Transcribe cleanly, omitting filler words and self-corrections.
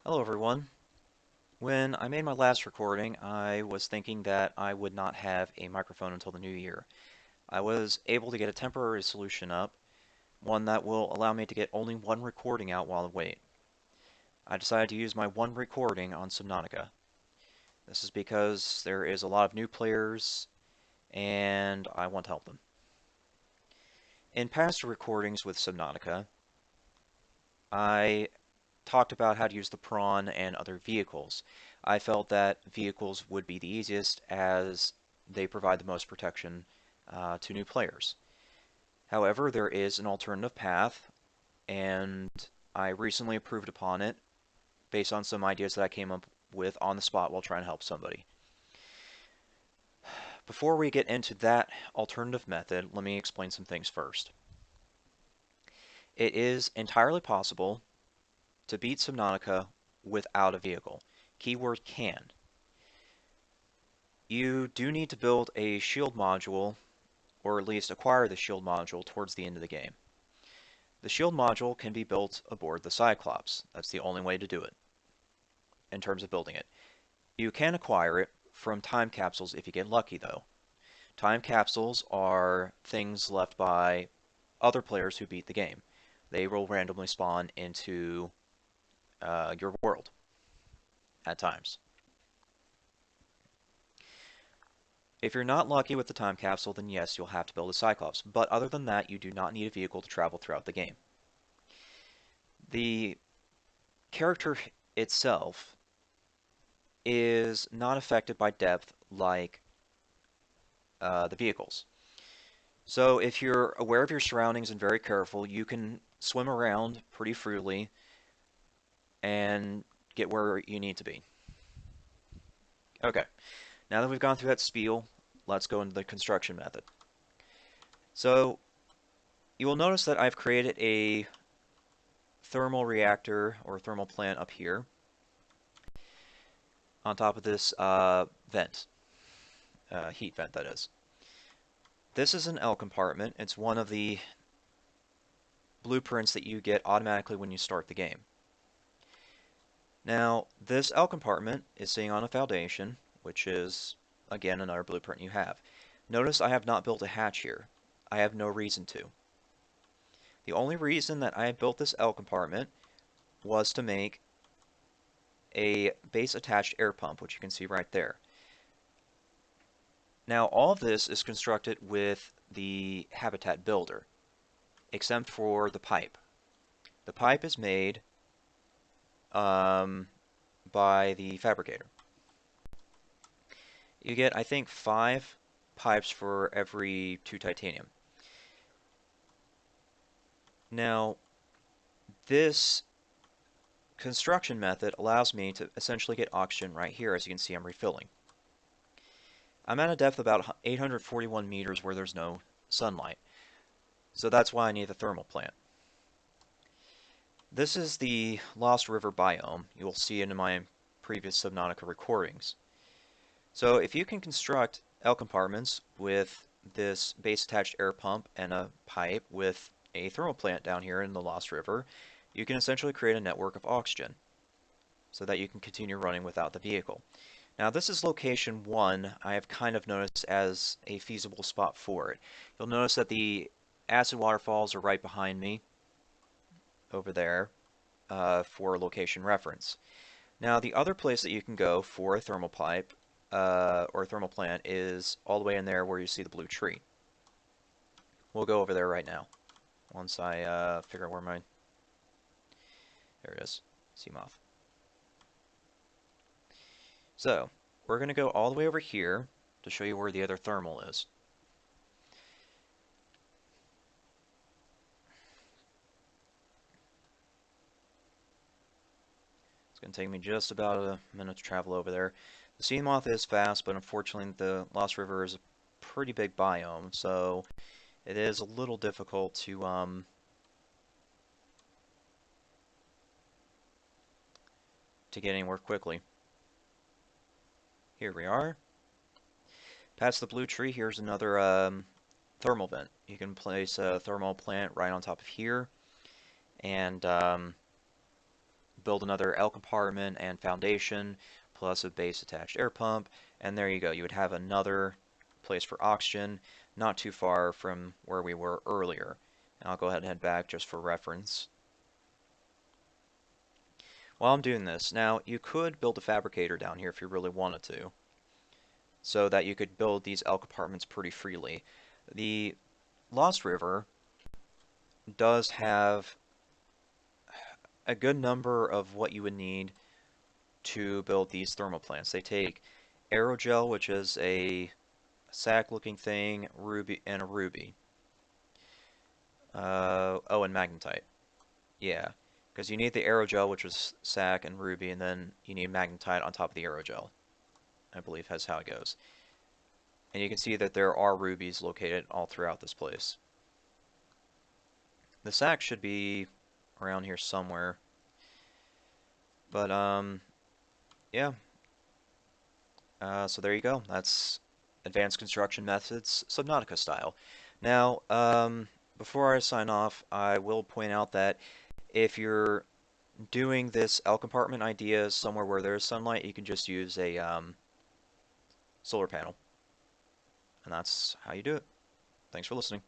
Hello everyone. When I made my last recording, I was thinking that I would not have a microphone until the new year. I was able to get a temporary solution up, one that will allow me to get only one recording out while I wait. I decided to use my one recording on Subnautica. This is because there is a lot of new players and I want to help them. In past recordings with Subnautica, I talked about how to use the prawn and other vehicles. I felt that vehicles would be the easiest as they provide the most protection to new players. However, there is an alternative path, and I recently improved upon it based on some ideas that I came up with on the spot while trying to help somebody. Before we get into that alternative method, let me explain some things first. It is entirely possible to beat Subnautica without a vehicle. Keyword can. You do need to build a shield module, or at least acquire the shield module towards the end of the game. The shield module can be built aboard the Cyclops. That's the only way to do it in terms of building it. You can acquire it from time capsules if you get lucky, though. Time capsules are things left by other players who beat the game. They will randomly spawn into your world at times. If you're not lucky with the time capsule, then yes, you'll have to build a Cyclops. But other than that, you do not need a vehicle to travel throughout the game. The character itself is not affected by depth like the vehicles. So if you're aware of your surroundings and very careful, you can swim around pretty freely and get where you need to be. Okay, now that we've gone through that spiel, let's go into the construction method. So you will notice that I've created a thermal reactor or thermal plant up here on top of this vent, heat vent that is. This is an L compartment. It's one of the blueprints that you get automatically when you start the game. Now, this L compartment is sitting on a foundation, which is, again, another blueprint you have. Notice I have not built a hatch here. I have no reason to. The only reason that I built this L compartment was to make a base attached air pump, which you can see right there. Now, all of this is constructed with the habitat builder, except for the pipe. The pipe is made by the fabricator. You get, I think, 5 pipes for every 2 titanium. Now, this construction method allows me to essentially get oxygen right here. As you can see, I'm refilling. I'm at a depth of about 841 meters where there's no sunlight. So that's why I need the thermal plant. This is the Lost River biome. You will see it in my previous Subnautica recordings. So if you can construct L compartments with this base attached air pump and a pipe with a thermal plant down here in the Lost River, you can essentially create a network of oxygen so that you can continue running without the vehicle. Now this is location 1 I have kind of noticed as a feasible spot for it. You'll notice that the acid waterfalls are right behind me over there for location reference. Now the other place that you can go for a thermal pipe or a thermal plant is all the way in there where you see the blue tree. We'll go over there right now once I figure out where my... There it is, sea moth. So, we're going to go all the way over here to show you where the other thermal is. It's going to take me just about a minute to travel over there. The sea moth is fast, but unfortunately the Lost River is a pretty big biome, so it is a little difficult to get anywhere quickly. Here we are. Past the blue tree, here's another thermal vent. You can place a thermal plant right on top of here and build another L compartment and foundation, plus a base attached air pump, and there you go. You would have another place for oxygen, not too far from where we were earlier. And I'll go ahead and head back just for reference. While I'm doing this, now you could build a fabricator down here if you really wanted to, so that you could build these L compartments pretty freely. The Lost River does have a good number of what you would need to build these thermal plants. They take aerogel, which is a sac-looking thing, ruby, and a ruby. Oh, and magnetite. Yeah, because you need the aerogel, which is sac and ruby, and then you need magnetite on top of the aerogel. I believe that's how it goes. And you can see that there are rubies located all throughout this place. The sac should be around here somewhere. But, yeah. So there you go. That's Advanced Construction Methods, Subnautica style. Now, before I sign off, I will point out that if you're doing this L compartment idea somewhere where there's sunlight, you can just use a solar panel. And that's how you do it. Thanks for listening.